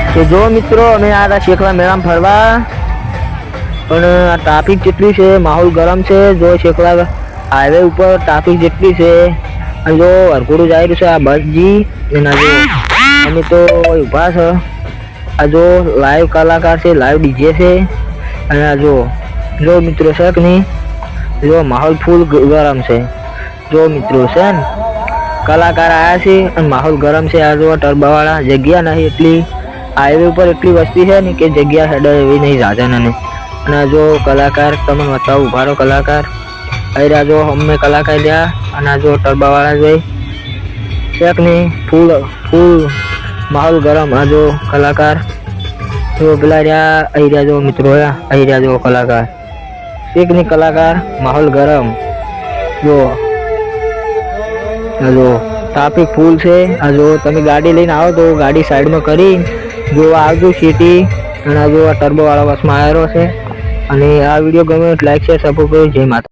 तो जो मित्रों अमे आ रहा शेखला मेला में फरवा पण ट्राफिक जेटली है, माहौल गरम है। जो शेखला हाईवे ऊपर ट्राफिक जेटली है, जो हरकुड़ू जाई रह्यु छे आ बस जी एना जो अमे तो उभा छे। आ जो लाइव कलाकार से, लाइव डीजे से। अने आ जो मित्रों है कि नहीं, जो माहौल फूल गरम है। जो मित्रों है कलाकार आया छे अने माहौल गरम है। आ जो टर्बावाळा जग्या नहीं एटली, हाईवे पर एटली वस्ती है ने कि जग्या हेडर एवी नहीं साधन ने। अने जो कलाकार तमने बतावुं उभा रहो कलाकार अरे जो हमें कलाकार लिया अने जो टर्बावाळा जोई एक नहीं फूल फूल माहौल गरम। आ जो कलाकार जो पेला रहा जो मित्रों है जो कलाकार एक नहीं कलाकार माहौल गरम। जो ट्राफिक फूल से। आ जो तमे गाड़ी लईने आओ तो गाड़ी साइड में करी जो आवजो सिटी। अने जो टर्बो वाला बस में आवेलो छे। अने आ विडियो गमे लाइक शेयर सपोर्ट करो। जय माता।